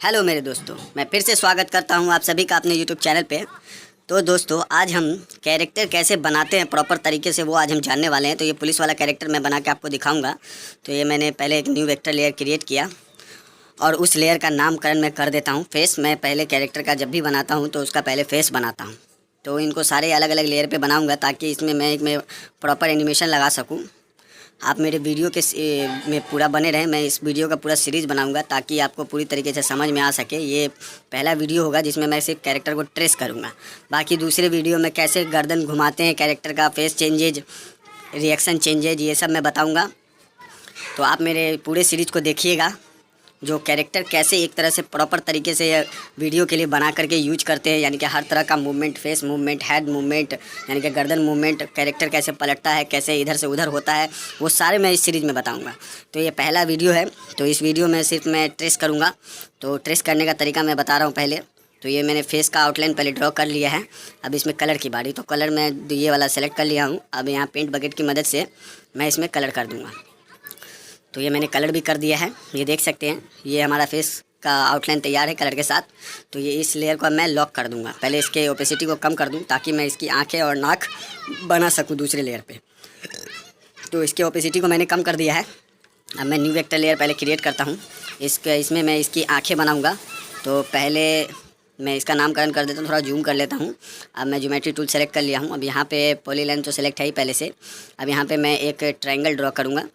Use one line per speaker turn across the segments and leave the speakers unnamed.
Hello मेरे दोस्तों, मैं फिर से स्वागत करता हूं आप सभी का अपने यूट्यूब चैनल पे। तो दोस्तों, आज हम कैरेक्टर कैसे बनाते हैं प्रॉपर तरीके से वो आज हम जानने वाले हैं। तो ये पुलिस वाला कैरेक्टर मैं बना के आपको दिखाऊंगा। तो ये मैंने पहले एक न्यू वेक्टर लेयर क्रिएट किया और उस लेयर का नामकरण मैं कर देता हूँ फेस। मैं पहले कैरेक्टर का जब भी बनाता हूँ तो उसका पहले फेस बनाता हूँ। तो इनको सारे अलग अलग लेयर पर बनाऊँगा ताकि इसमें मैं प्रॉपर एनिमेशन लगा सकूँ। आप मेरे वीडियो के में पूरा बने रहें। मैं इस वीडियो का पूरा सीरीज़ बनाऊंगा ताकि आपको पूरी तरीके से समझ में आ सके। ये पहला वीडियो होगा जिसमें मैं सिर्फ कैरेक्टर को ट्रेस करूंगा। बाकी दूसरे वीडियो में कैसे गर्दन घुमाते हैं कैरेक्टर का, फेस चेंजेज, रिएक्शन चेंजेज, ये सब मैं बताऊंगा। तो आप मेरे पूरे सीरीज़ को देखिएगा। जो कैरेक्टर कैसे एक तरह से प्रॉपर तरीके से वीडियो के लिए बना करके यूज करते हैं, यानी कि हर तरह का movement, face movement, head movement, यानी कि गर्दन मूवमेंट, कैरेक्टर कैसे पलटता है, कैसे इधर से उधर होता है, वो सारे मैं इस सीरीज़ में बताऊंगा। तो ये पहला वीडियो है। तो इस वीडियो में सिर्फ मैं ट्रेस करूँगा। तो ट्रेस करने का तरीका मैं बता रहा हूँ पहले। तो ये मैंने फेस का आउटलाइन पहले ड्रॉ कर लिया है। अब इसमें कलर की बारी। तो कलर मैं ये वाला सेलेक्ट कर लिया हूँ। अब यहाँ पेंट बकेट की मदद से मैं इसमें कलर कर दूँगा। तो ये मैंने कलर भी कर दिया है, ये देख सकते हैं। ये हमारा फेस का आउटलाइन तैयार है कलर के साथ। तो ये इस लेयर को मैं लॉक कर दूंगा। पहले इसके ओपेसिटी को कम कर दूं ताकि मैं इसकी आंखें और नाक बना सकूं दूसरे लेयर पे। तो इसके ओपेसिटी को मैंने कम कर दिया है। अब मैं न्यू वेक्टर लेयर पहले क्रिएट करता हूँ। इसमें मैं इसकी आँखें बनाऊँगा। तो पहले मैं इसका नामकरण कर देता हूँ, थोड़ा जूम कर लेता हूँ। अब मैं ज्योमेट्री टूल सेलेक्ट कर लिया हूँ। अब यहाँ पे पॉलीलाइन तो सेलेक्ट है ही पहले से। अब यहाँ पे मैं एक ट्रायंगल ड्रॉ करूँगा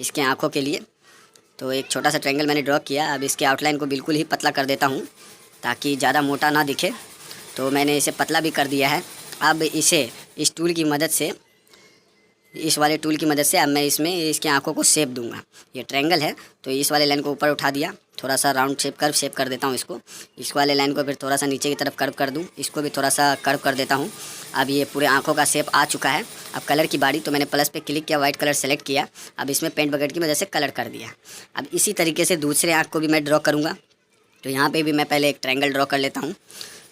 इसके आँखों के लिए। तो एक छोटा सा ट्रायंगल मैंने ड्रॉ किया। अब इसके आउटलाइन को बिल्कुल ही पतला कर देता हूँ ताकि ज़्यादा मोटा ना दिखे। तो मैंने इसे पतला भी कर दिया है। अब इसे इस टूल की मदद से, इस वाले टूल की मदद से अब मैं इसमें इसकी आंखों को शेप दूंगा। ये ट्रायंगल है तो इस वाले लाइन को ऊपर उठा दिया, थोड़ा सा राउंड शेप कर्व शेप कर देता हूँ इसको। इस वाले लाइन को फिर थोड़ा सा नीचे की तरफ कर्व कर दूँ, इसको भी थोड़ा सा कर्व कर देता हूँ। अब ये पूरे आंखों का शेप आ चुका है। अब कलर की बारी। तो मैंने प्लस पे क्लिक किया, वाइट कलर सेलेक्ट किया। अब इसमें पेंट बकेट की मदद से कलर कर दिया। अब इसी तरीके से दूसरे आँख को भी मैं ड्रॉ करूँगा। तो यहाँ पर भी मैं पहले एक ट्रायंगल ड्रॉ कर लेता हूँ।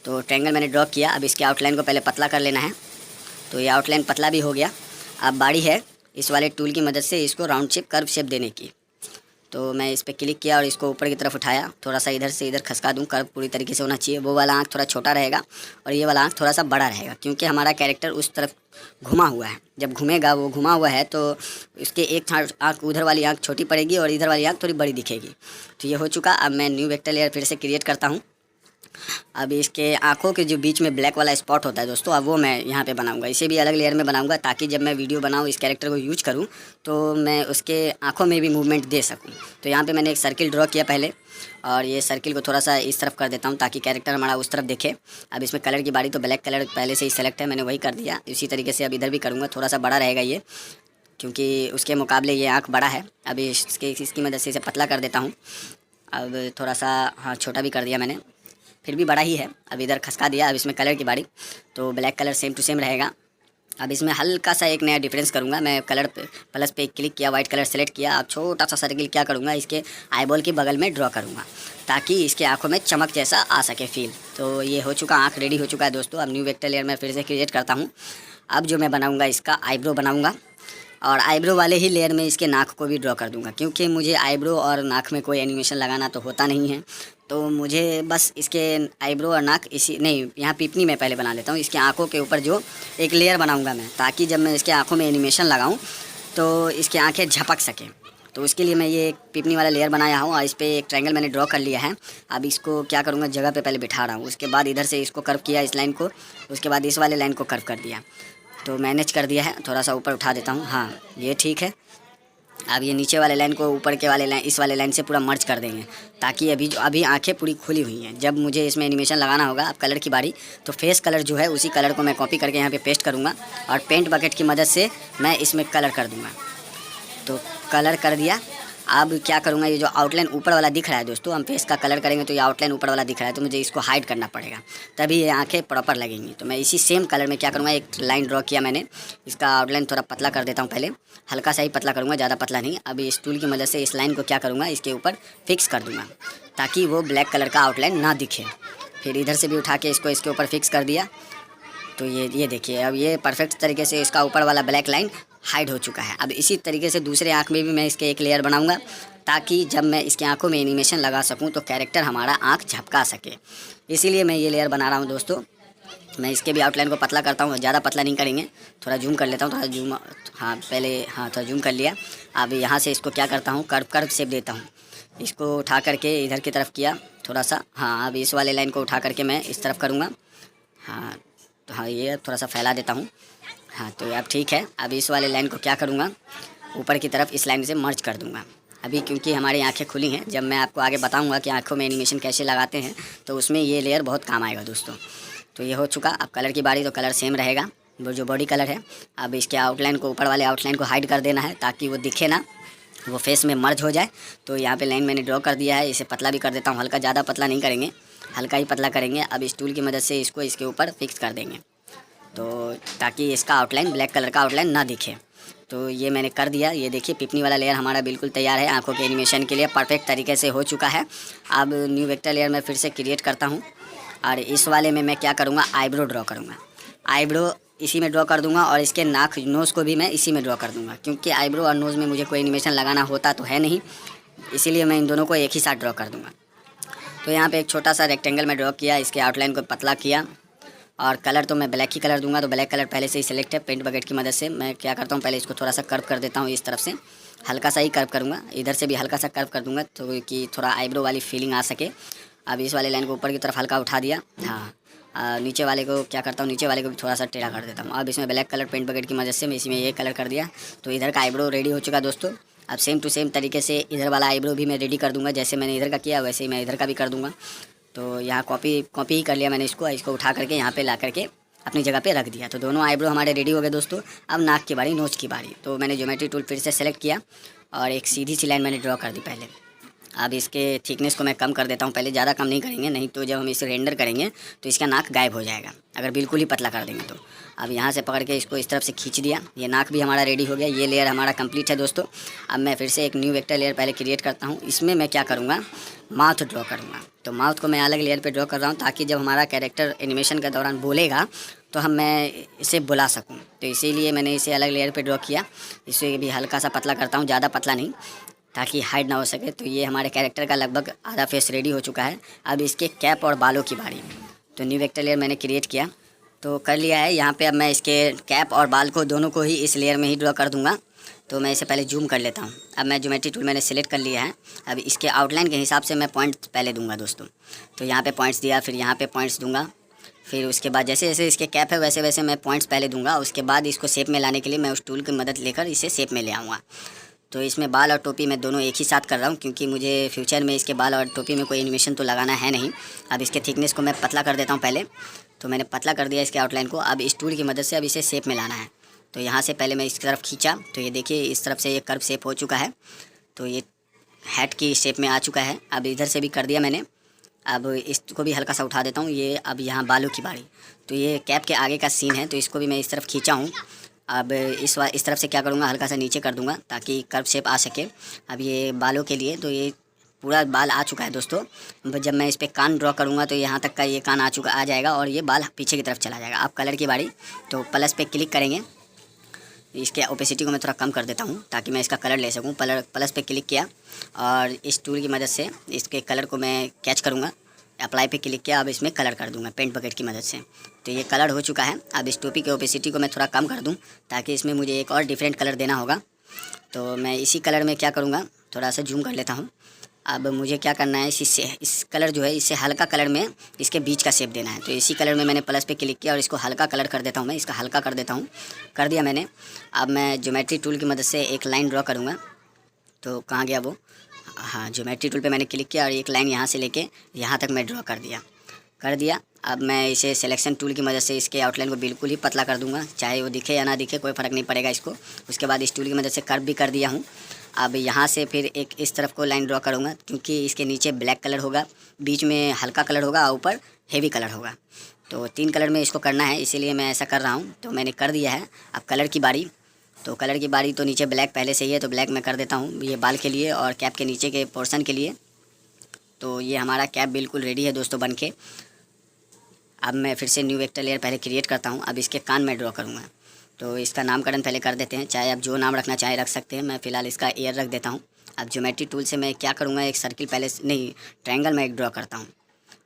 तो ट्रायंगल मैंने ड्रॉ किया। अब इसके आउटलाइन को पहले पतला कर लेना है। तो ये आउटलाइन पतला भी हो गया। अब बारी है इस वाले टूल की मदद से इसको राउंड शेप कर्व शेप देने की। तो मैं इस पर क्लिक किया और इसको ऊपर की तरफ उठाया, थोड़ा सा इधर से इधर खसका दूं। कर्व पूरी तरीके से होना चाहिए। वो वाला आँख थोड़ा छोटा रहेगा और ये वाला आँख थोड़ा सा बड़ा रहेगा, क्योंकि हमारा कैरेक्टर उस तरफ घुमा हुआ है। जब घूमेगा, वो घुमा हुआ है, तो इसके एक आँख, उधर वाली आँख छोटी पड़ेगी और इधर वाली आँख थोड़ी बड़ी दिखेगी। तो ये हो चुका। अब मैं न्यू वेक्टर लेयर फिर से क्रिएट करता हूँ। अब इसके आँखों के जो बीच में ब्लैक वाला स्पॉट होता है दोस्तों, अब वो मैं यहाँ पे बनाऊंगा। इसे भी अलग लेयर में बनाऊंगा ताकि जब मैं वीडियो बनाऊँ, इस कैरेक्टर को यूज करूँ, तो मैं उसके आँखों में भी मूवमेंट दे सकूँ। तो यहाँ पे मैंने एक सर्किल ड्रॉ किया पहले, और ये सर्किल को थोड़ा सा इस तरफ कर देता हूँ ताकि कैरेक्टर हमारा उस तरफ दिखे। अब इसमें कलर की बारी। तो ब्लैक कलर पहले से ही सेलेक्ट है, मैंने वही कर दिया। इसी तरीके से अब इधर भी करूँगा। थोड़ा सा बड़ा रहेगा ये, क्योंकि उसके मुकाबले ये आँख बड़ा है। अब इसकी मदद से इसे पतला कर देता हूँ। अब थोड़ा सा, हाँ, छोटा भी कर दिया मैंने, फिर भी बड़ा ही है। अब इधर खसका दिया। अब इसमें कलर की बारी। तो black colour same to same रहेगा। अब इसमें हल्का सा एक नया डिफरेंस करूँगा। मैं कलर पे प्लस पे क्लिक किया, वाइट कलर सेलेक्ट किया। अब छोटा सा सर्किल क्या करूँगा, इसके आईबॉल के बगल में ड्रॉ करूँगा ताकि इसके आँखों में चमक जैसा आ सके फील। तो ये हो चुका, आँख रेडी हो चुका है दोस्तों। अब न्यू वेक्टर लेयर में फिर से क्रिएट करता हूँ। अब जो मैं बनाऊँगा, इसका आईब्रो बनाऊँगा, और आईब्रो वाले ही लेयर में इसके नाक को भी ड्रॉ कर दूंगा, क्योंकि मुझे आईब्रो और नाक में कोई एनिमेशन लगाना तो होता नहीं है। तो मुझे बस इसके आईब्रो और नाक इसी नहीं, यहाँ पिपनी में पहले बना लेता हूँ। इसके आँखों के ऊपर जो एक लेयर बनाऊंगा मैं, ताकि जब मैं इसके आँखों में एनिमेशन लगाऊँ तो इसकी आँखें झपक सकें। तो उसके लिए मैं ये एक पिपनी वाला लेयर बनाया हूँ और इस पर एक ट्रायंगल मैंने ड्रॉ कर लिया है। अब इसको क्या करूँगा, जगह पे पहले बिठा रहा हूँ। उसके बाद इधर से इसको कर्व किया, इस लाइन को। उसके बाद इस वाले लाइन को कर्व कर दिया। तो मैनेज कर दिया है, थोड़ा सा ऊपर उठा देता हूँ। हाँ, ये ठीक है। अब ये नीचे वाले लाइन को ऊपर के वाले लाइन, इस वाले लाइन से पूरा मर्ज कर देंगे, ताकि अभी आंखें पूरी खुली हुई हैं। जब मुझे इसमें एनिमेशन लगाना होगा, अब कलर की बारी। तो फेस कलर जो है, उसी कलर को मैं कॉपी करके यहाँ पे पेस्ट करूँगा और पेंट बकेट की मदद से मैं इसमें कलर कर दूँगा। तो कलर कर दिया। अब क्या करूँगा, ये जो आउटलाइन ऊपर वाला दिख रहा है दोस्तों, हम फेस का कलर करेंगे तो ये आउटलाइन ऊपर वाला दिख रहा है, तो मुझे इसको हाइड करना पड़ेगा, तभी ये आंखें प्रॉपर लगेंगी। तो मैं इसी सेम कलर में क्या करूँगा, एक लाइन ड्रॉ किया मैंने। इसका आउटलाइन थोड़ा पतला कर देता हूँ पहले, हल्का सा ही पतला करूँगा, ज़्यादा पतला नहीं। अभी इस टूल की मदद से इस लाइन को क्या करूँगा, इसके ऊपर फिक्स कर दूँगा ताकि वो ब्लैक कलर का आउटलाइन ना दिखे। फिर इधर से भी उठा के इसको इसके ऊपर फिक्स कर दिया। तो ये देखिए, अब ये परफेक्ट तरीके से इसका ऊपर वाला ब्लैक लाइन हाइड हो चुका है। अब इसी तरीके से दूसरे आँख में भी मैं इसके एक लेयर बनाऊंगा ताकि जब मैं इसकी आंखों में एनिमेशन लगा सकूं तो कैरेक्टर हमारा आंख झपका सके। इसीलिए मैं ये लेयर बना रहा हूं दोस्तों। मैं इसके भी आउटलाइन को पतला करता हूँ, ज़्यादा पतला नहीं करेंगे, थोड़ा जूम कर लेता हूँ, थोड़ा जूम, हाँ पहले, हाँ थोड़ा जूम कर लिया। अब यहाँ से इसको क्या करता हूँ, कर्व कर्व शेप देता हूँ। इसको उठा करके इधर की तरफ किया थोड़ा सा, हाँ अब इस वाले लाइन को उठा करके मैं इस तरफ करूँगा। हाँ तो हाँ ये थोड़ा सा फैला देता हूँ। हाँ तो अब ठीक है। अब इस वाले लाइन को क्या करूँगा, ऊपर की तरफ इस लाइन से मर्ज कर दूँगा। अभी क्योंकि हमारी आंखें खुली हैं, जब मैं आपको आगे बताऊँगा कि आँखों में एनिमेशन कैसे लगाते हैं तो उसमें ये लेयर बहुत काम आएगा दोस्तों। तो ये हो चुका। अब कलर की बारी, तो कलर सेम रहेगा, वो जो बॉडी कलर है। अब इसके आउटलाइन को, ऊपर वाले आउटलाइन को हाइड कर देना है ताकि वो दिखे ना, वो फेस में मर्ज हो जाए। तो यहाँ पे लाइन मैंने ड्रॉ कर दिया है, इसे पतला भी कर देता हूँ, हल्का, ज़्यादा पतला नहीं करेंगे, हल्का ही पतला करेंगे। अब इस टूल की मदद से इसको इसके ऊपर फिक्स कर देंगे, तो ताकि इसका आउटलाइन, ब्लैक कलर का आउटलाइन ना दिखे। तो ये मैंने कर दिया। ये देखिए पिपनी वाला लेयर हमारा बिल्कुल तैयार है, आंखों के एनिमेशन के लिए परफेक्ट तरीके से हो चुका है। अब न्यू वेक्टर लेयर मैं फिर से क्रिएट करता हूँ और इस वाले में मैं क्या करूँगा, आईब्रो ड्रॉ करूँगा। आईब्रो इसी में ड्रॉ कर दूँगा और इसके नाक, नोज़ को भी मैं इसी में ड्रॉ कर दूँगा, क्योंकि आईब्रो और नोज़ में मुझे कोई एनिमेशन लगाना होता तो है नहीं, इसीलिए मैं इन दोनों को एक ही साथ ड्रॉ कर दूँगा। तो यहाँ पे एक छोटा सा रेक्टेंगल में ड्रॉ किया, इसके आउटलाइन को पतला किया और कलर तो मैं ब्लैक ही कलर दूंगा। तो ब्लैक कलर पहले से ही सिलेक्ट है, पेंट बकेट की मदद से मैं क्या करता हूँ, पहले इसको थोड़ा सा कर्व कर देता हूँ, इस तरफ से हल्का सा ही कर्व करूँगा, इधर से भी हल्का सा कर्व कर दूँगा तो कि थोड़ा आईब्रो वाली फीलिंग आ सके। अब इस वाले लाइन को ऊपर की तरफ हल्का उठा दिया, हाँ नीचे वाले को क्या करता हूँ, नीचे वाले को भी थोड़ा सा टेढ़ा कर देता हूँ। अब इसमें ब्लैक कलर पेंट बकेट की मदद से मैं इसमें ये कलर कर दिया, तो इधर का आईब्रो रेडी हो चुका दोस्तों। अब सेम टू सेम तरीके से इधर वाला आईब्रो भी मैं रेडी कर दूँगा, जैसे मैंने इधर का किया वैसे ही मैं इधर का भी कर दूँगा। तो यहाँ कॉपी ही कर लिया मैंने इसको उठा करके यहाँ पे ला करके अपनी जगह पे रख दिया। तो दोनों आईब्रो हमारे रेडी हो गए दोस्तों। अब नाक की बारी, नोज की बारी। तो मैंने ज्योमेट्री टूल फिर से सेलेक्ट किया और एक सीधी सी लाइन मैंने ड्रॉ कर दी पहले। अब इसके थिकनेस को मैं कम कर देता हूँ, पहले ज़्यादा कम नहीं करेंगे, नहीं तो जब हम इसे रेंडर करेंगे तो इसका नाक गायब हो जाएगा अगर बिल्कुल ही पतला कर देंगे तो। अब यहाँ से पकड़ के इसको इस तरफ से खींच दिया, ये नाक भी हमारा रेडी हो गया, ये लेयर हमारा कंप्लीट है दोस्तों। अब मैं फिर से एक न्यू वेक्टर लेयर पहले क्रिएट करता हूँ, इसमें मैं क्या करूँगा, माउथ ड्रॉ करूँगा। तो माउथ को मैं अलग लेयर पे ड्रॉ कर रहा हूँ ताकि जब हमारा कैरेक्टर एनिमेशन के दौरान बोलेगा तो मैं इसे बुला सकूँ। तो इसीलिए मैंने इसे अलग लेयर पे ड्रॉ किया। इसे भी हल्का सा पतला करता हूँ, ज़्यादा पतला नहीं, ताकि हाइड ना हो सके। तो ये हमारे कैरेक्टर का लगभग आधा फेस रेडी हो चुका है। अब इसके कैप और बालों की बारी। तो न्यू वेक्टर लेयर मैंने क्रिएट किया, तो कर लिया है। यहाँ पे अब मैं इसके कैप और बाल को दोनों को ही इस लेयर में ही ड्रॉ कर दूँगा। तो मैं इसे पहले जूम कर लेता हूँ। अब मैं ज्योमेट्री टूल मैंने सेलेक्ट कर लिया है। अब इसके आउटलाइन के हिसाब से मैं पॉइंट्स पहले दूंगा दोस्तों। तो यहाँ पे पॉइंट्स दिया, फिर यहाँ पे पॉइंट्स दूंगा, फिर उसके बाद जैसे जैसे इसके कैप है वैसे वैसे मैं पॉइंट्स पहले दूंगा। उसके बाद इसको शेप में लाने के लिए मैं उस टूल की मदद लेकर इसे शेप में ले आऊँगा। तो इसमें बाल और टोपी मैं दोनों एक ही साथ कर रहा हूँ, क्योंकि मुझे फ्यूचर में इसके बाल और टोपी में कोई एनिमेशन तो लगाना है नहीं। अब इसके थिकनेस को मैं पतला कर देता हूँ पहले। तो मैंने पतला कर दिया इसके आउटलाइन को। अब इस टूल की मदद से अब इसे शेप में लाना है। तो यहाँ से पहले मैं इस तरफ खींचा, तो ये देखिए इस तरफ से ये कर्व शेप हो चुका है। तो ये हैट की शेप में आ चुका है। अब इधर से भी कर दिया मैंने। अब इसको भी हल्का सा उठा देता हूँ। ये अब यहाँ बालों की बारी। तो ये कैप के आगे का सीन है, तो इसको भी मैं इस तरफ खींचा हूँ। अब इस तरफ से क्या करूँगा, हल्का सा नीचे कर दूँगा ताकि कर्व शेप आ सके। अब ये बालों के लिए, तो ये पूरा बाल आ चुका है दोस्तों। जब मैं इस पर कान ड्रॉ करूँगा तो यहाँ तक का ये कान आ जाएगा और ये बाल पीछे की तरफ चला जाएगा। अब कलर की बारी। तो प्लस पे क्लिक करेंगे, इसके ओपेसिटी को मैं थोड़ा कम कर देता हूँ ताकि मैं इसका कलर ले सकूँ। प्लस पे क्लिक किया और इस टूल की मदद से इसके कलर को मैं कैच करूँगा। अप्लाई पे क्लिक किया, अब इसमें कलर कर दूँगा पेंट बकेट की मदद से। तो ये कलर हो चुका है। अब इस टोपी के ओपेसिटी को मैं थोड़ा कम कर दूँ ताकि इसमें मुझे एक और डिफरेंट कलर देना होगा। तो मैं इसी कलर में क्या करूँगा, थोड़ा सा जूम कर लेता हूँ। अब मुझे क्या करना है, इस कलर जो है इससे हल्का कलर में इसके बीच का शेप देना है। तो इसी कलर में मैंने प्लस पे क्लिक किया और इसको हल्का कलर कर देता हूँ। मैं इसका हल्का कर देता हूँ, कर दिया मैंने। अब मैं ज्योमेट्री टूल की मदद से एक लाइन ड्रॉ करूँगा। तो कहाँ गया वो, हाँ ज्योमेट्री टूल पे मैंने क्लिक किया और एक लाइन यहाँ से लेके यहाँ तक मैं ड्रॉ कर दिया। अब मैं इसे सिलेक्शन टूल की मदद से इसके आउटलाइन को बिल्कुल ही पतला कर दूंगा, चाहे वो दिखे या ना दिखे कोई फ़र्क नहीं पड़ेगा इसको। उसके बाद इस टूल की मदद से कर्व भी कर दिया हूँ। अब यहाँ से फिर एक इस तरफ को लाइन ड्रॉ करूँगा, क्योंकि इसके नीचे ब्लैक कलर होगा, बीच में हल्का कलर होगा और ऊपर हेवी कलर होगा। तो 3 कलर में इसको करना है, इसीलिए मैं ऐसा कर रहा हूँ। तो मैंने कर दिया है। अब कलर की बारी। तो कलर की बारी, तो नीचे ब्लैक पहले से ही है तो ब्लैक मैं कर देता हूँ, ये बाल के लिए और कैप के नीचे के पोर्शन के लिए। तो ये हमारा कैप बिल्कुल रेडी है दोस्तों बन के। अब मैं फिर से न्यू वेक्टर लेयर पहले क्रिएट करता हूँ। अब इसके कान में ड्रॉ करूँगा। तो इसका नामकरण पहले कर देते हैं, चाहे आप जो नाम रखना चाहे रख सकते हैं। मैं फ़िलहाल इसका ईयर रख देता हूँ अब ज्योमेट्री टूल से मैं क्या करूँगा, एक सर्किल पहले नहीं ट्रायंगल मैं एक ड्रॉ करता हूँ।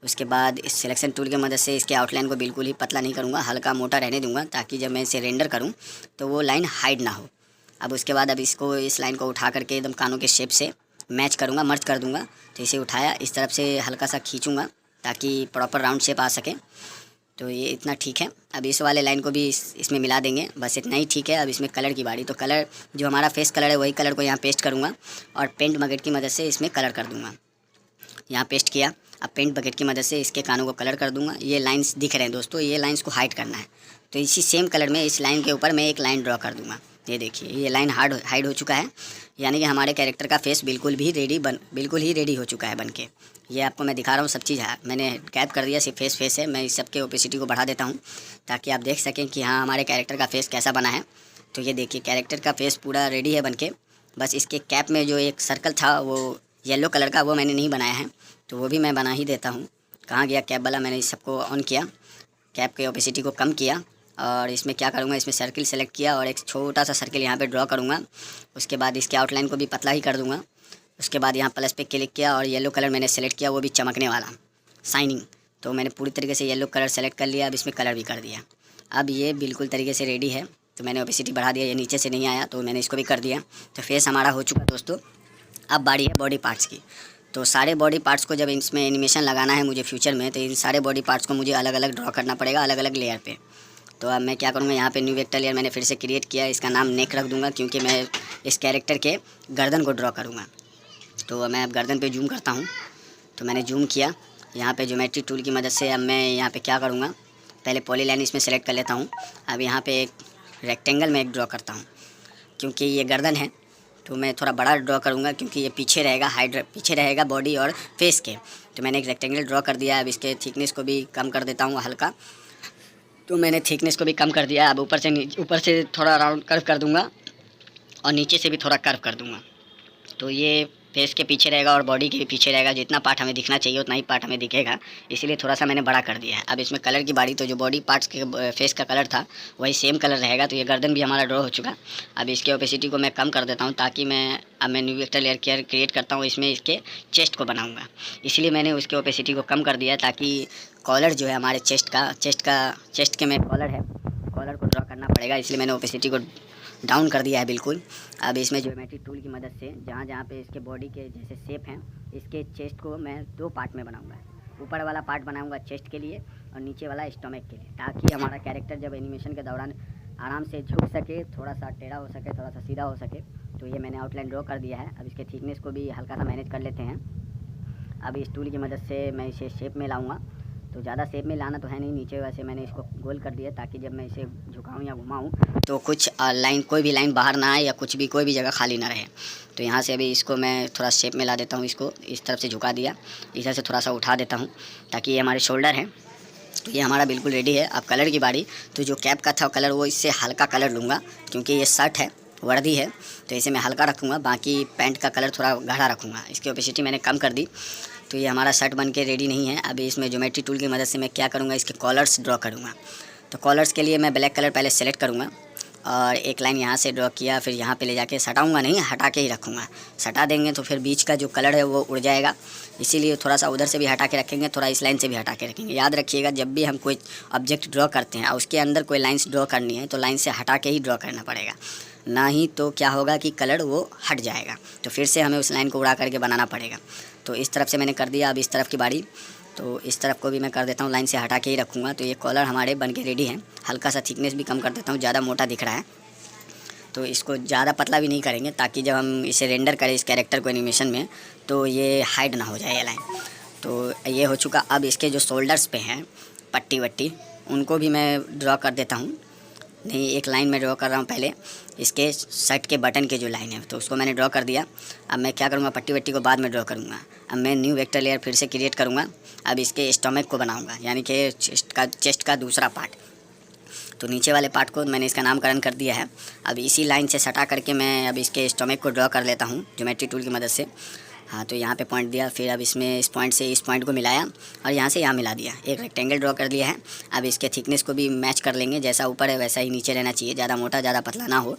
उसके बाद इस सिलेक्शन टूल की मदद से इसके आउटलाइन को बिल्कुल ही पतला नहीं करूँगा, हल्का मोटा रहने दूँगा ताकि जब मैं इसे रेंडर करूँ तो वो लाइन हाइड ना हो। अब उसके बाद अब इसको इस लाइन को उठा करके एकदम कानों के शेप से मैच करूँगा, मर्ज कर दूँगा। तो इसे उठाया, इस तरफ से हल्का सा खींचूँगा ताकि प्रॉपर राउंड शेप आ सके। तो ये इतना ठीक है। अब इस वाले लाइन को भी इसमें मिला देंगे, बस इतना ही ठीक है। अब इसमें कलर की बारी, तो कलर जो हमारा फेस कलर है वही कलर को यहाँ पेस्ट करूँगा और पेंट बकेट की मदद से इसमें कलर कर दूँगा। यहाँ पेस्ट किया। अब पेंट बकेट की मदद से इसके कानों को कलर कर दूँगा। ये लाइंस दिख रहे हैं दोस्तों, ये लाइंस को हाइड करना है। तो इसी सेम कलर में इस लाइन के ऊपर मैं एक लाइन ड्रॉ कर दूँगा। ये देखिए ये लाइन हाइड हो चुका है, यानी कि हमारे कैरेक्टर का फेस बिल्कुल ही रेडी हो चुका है बन के। ये आपको मैं दिखा रहा हूँ, सब चीज़ है, मैंने कैप कर दिया, सिर्फ फेस है। मैं इस सब के ओपेसिटी को बढ़ा देता हूँ ताकि आप देख सकें कि हाँ हमारे कैरेक्टर का फेस कैसा बना है। तो ये देखिए कैरेक्टर का फेस पूरा रेडी है बन के। बस इसके कैप में जो एक सर्कल था वो येलो कलर का, वो मैंने नहीं बनाया है, तो वो भी मैं बना ही देता हूँ। कहाँ गया कैप वाला, मैंने इस सबको ऑन किया, कैप के ओपेसिटी को कम किया और इसमें क्या करूँगा, इसमें सर्किल सेलेक्ट किया और एक छोटा सा सर्किल यहाँ पे ड्रॉ करूँगा। उसके बाद इसके आउटलाइन को भी पतला ही कर दूँगा। उसके बाद यहाँ प्लस पे क्लिक किया और येलो कलर मैंने सेलेक्ट किया, वो भी चमकने वाला, शाइनिंग। तो मैंने पूरी तरीके से येलो कलर सेलेक्ट कर लिया। अब इसमें कलर भी कर दिया। अब ये बिल्कुल तरीके से रेडी है। तो मैंने ओपेसिटी बढ़ा दिया, ये नीचे से नहीं आया तो मैंने इसको भी कर दिया। तो फेस हमारा हो चुका दोस्तों। अब बारी है बॉडी पार्ट्स की। तो सारे बॉडी पार्ट्स को जब इसमें एनिमेशन लगाना है मुझे फ्यूचर में, तो इन सारे बॉडी पार्ट्स को मुझे अलग अलग ड्रॉ करना पड़ेगा, अलग अलग लेयर पे। तो अब मैं क्या करूँगा, यहाँ पे न्यू वेक्टर लेयर मैंने फिर से क्रिएट किया, इसका नाम नेक रख दूँगा क्योंकि मैं इस कैरेक्टर के गर्दन को ड्रॉ करूँगा। तो मैं अब गर्दन पे जूम करता हूँ। तो मैंने जूम किया, यहाँ पे ज्योमेट्री टूल की मदद से अब मैं यहाँ पे क्या करूँगा, पहले पॉलीलाइन इसमें सेलेक्ट कर लेता हूँ। अब यहाँ पे एक रेक्टेंगल में एक ड्रॉ करता हूँ क्योंकि ये गर्दन है, तो मैं थोड़ा बड़ा ड्रॉ करूँगा क्योंकि ये पीछे रहेगा, पीछे रहेगा बॉडी और फेस के। तो मैंने एक रेक्टेंगल ड्रॉ कर दिया। अब इसके थिकनेस को भी कम कर देता हूँ हल्का। तो मैंने थिकनेस को भी कम कर दिया। अब ऊपर से थोड़ा राउंड कर्व कर दूँगा और नीचे से भी थोड़ा कर्व कर दूँगा। तो ये फेस के पीछे रहेगा और बॉडी के भी पीछे रहेगा, जितना पार्ट हमें दिखना चाहिए उतना ही पार्ट हमें दिखेगा, इसीलिए थोड़ा सा मैंने बड़ा कर दिया है। अब इसमें कलर की बारी, तो जो बॉडी पार्ट्स के फेस का कलर था वही सेम कलर रहेगा। तो ये गर्दन भी हमारा ड्रॉ हो चुका। अब इसके ओपेसिटी को मैं कम कर देता हूँ ताकि मैं न्यू वेक्टर लेयर क्रिएट करता हूँ, इसमें इसके चेस्ट को बनाऊँगा, इसलिए मैंने उसके ओपेसिटी को कम कर दिया ताकि कॉलर जो है हमारे चेस्ट के में कॉलर है, कॉलर को ड्रॉ करना पड़ेगा, इसलिए मैंने ओपेसिटी को डाउन कर दिया है बिल्कुल। अब इसमें ज्योमेट्री टूल की मदद से जहाँ पे इसके बॉडी के जैसे शेप हैं, इसके चेस्ट को मैं 2 पार्ट में बनाऊंगा। ऊपर वाला पार्ट बनाऊंगा चेस्ट के लिए और नीचे वाला स्टमक के लिए, ताकि हमारा कैरेक्टर जब एनिमेशन के दौरान आराम से झुक सके, थोड़ा सा टेढ़ा हो सके, थोड़ा सा सीधा हो सके। तो ये मैंने आउटलाइन ड्रॉ कर दिया है। अब इसके थिकनेस को भी हल्का सा मैनेज कर लेते हैं। अब इस टूल की मदद से मैं इसे शेप में लाऊँगा। तो ज़्यादा शेप में लाना तो है नहीं, नीचे वैसे मैंने इसको गोल कर दिया ताकि जब मैं इसे झुकाऊँ या घुमाऊँ तो कुछ लाइन, कोई भी लाइन बाहर ना आए या कुछ भी कोई भी जगह खाली ना रहे। तो यहाँ से अभी इसको मैं थोड़ा शेप में ला देता हूँ, इसको इस तरफ से झुका दिया, इधर से थोड़ा सा उठा देता हूँ ताकि ये हमारे शोल्डर हैं। तो ये हमारा बिल्कुल रेडी है। अब कलर की बारी, तो जो कैप का था कलर वो इससे हल्का कलर लूँगा क्योंकि ये शर्ट है, वर्दी है, तो इसे मैं हल्का रखूँगा, बाकी पैंट का कलर थोड़ा गाढ़ा रखूँगा। इसकी ओपेसिटी मैंने कम कर दी। तो ये हमारा शर्ट बन के रेडी नहीं है। अभी इसमें ज्योमेट्री टूल की मदद से मैं क्या करूँगा, इसके कॉलर्स ड्रॉ करूँगा। तो कॉलर्स के लिए मैं ब्लैक कलर पहले सेलेक्ट करूँगा और एक लाइन यहाँ से ड्रॉ किया, फिर यहाँ पे ले जाके सटाऊँगा नहीं, हटा के ही रखूँगा। सटा देंगे तो फिर बीच का जो कलर है वो उड़ जाएगा, इसीलिए थोड़ा सा उधर से भी हटा के रखेंगे, थोड़ा इस लाइन से भी हटा के रखेंगे। याद रखिएगा जब भी हम कोई ऑब्जेक्ट ड्रॉ करते हैं और उसके अंदर कोई लाइन्स ड्रॉ करनी है तो लाइन से हटा के ही ड्रॉ करना पड़ेगा, ना ही तो क्या होगा कि कलर वो हट जाएगा, तो फिर से हमें उस लाइन को उड़ा करके बनाना पड़ेगा। तो इस तरफ से मैंने कर दिया। अब इस तरफ की बारी, तो इस तरफ को भी मैं कर देता हूँ, लाइन से हटा के ही रखूँगा। तो ये कॉलर हमारे बन के रेडी हैं। हल्का सा थिकनेस भी कम कर देता हूँ, ज़्यादा मोटा दिख रहा है तो इसको ज़्यादा पतला भी नहीं करेंगे ताकि जब हम इसे रेंडर करें इस कैरेक्टर को एनिमेशन में तो ये हाइड ना हो जाए ये लाइन। तो ये हो चुका। अब इसके जो शोल्डर्स पे हैं पट्टी वट्टी, उनको भी मैं ड्रॉ कर देता हूँ। नहीं, एक लाइन में ड्रॉ कर रहा हूँ पहले इसके शर्ट के बटन के जो लाइन है, तो उसको मैंने ड्रॉ कर दिया। अब मैं क्या करूँगा, पट्टी वट्टी को बाद में ड्रॉ करूँगा। अब मैं न्यू वेक्टर लेयर फिर से क्रिएट करूँगा। अब इसके स्टमक को बनाऊँगा, यानी कि चेस्ट का दूसरा पार्ट। तो नीचे वाले पार्ट को मैंने इसका नामकरण कर दिया है। अब इसी लाइन से सटा करके मैं अब इसके स्टमक को ड्रॉ कर लेता हूँ ज्योमेट्री टूल की मदद से। हाँ, तो यहाँ पे पॉइंट दिया, फिर अब इसमें इस पॉइंट से इस पॉइंट को मिलाया और यहाँ से यहाँ मिला दिया, एक रेक्टेंगल ड्रॉ कर लिया है। अब इसके थिकनेस को भी मैच कर लेंगे, जैसा ऊपर है वैसा ही नीचे रहना चाहिए, ज़्यादा मोटा ज़्यादा पतला ना हो।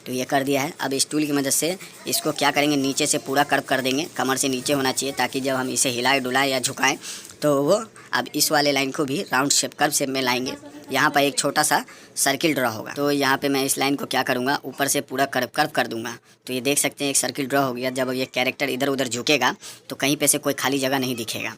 तो ये कर दिया है। अब इस टूल की मदद से इसको क्या करेंगे, नीचे से पूरा कर्व कर देंगे, कमर से नीचे होना चाहिए, ताकि जब हम इसे हिलाए डुलाएं या झुकाएं तो वो अब इस वाले लाइन को भी राउंड शेप कर्व शेप में लाएंगे। यहाँ पर एक छोटा सा सर्किल ड्रॉ होगा, तो यहाँ पे मैं इस लाइन को क्या करूँगा, ऊपर से पूरा कर्व कर दूंगा। तो ये देख सकते हैं एक सर्किल ड्रॉ हो गया। जब ये कैरेक्टर इधर उधर झुकेगा तो कहीं पे से कोई खाली जगह नहीं दिखेगा,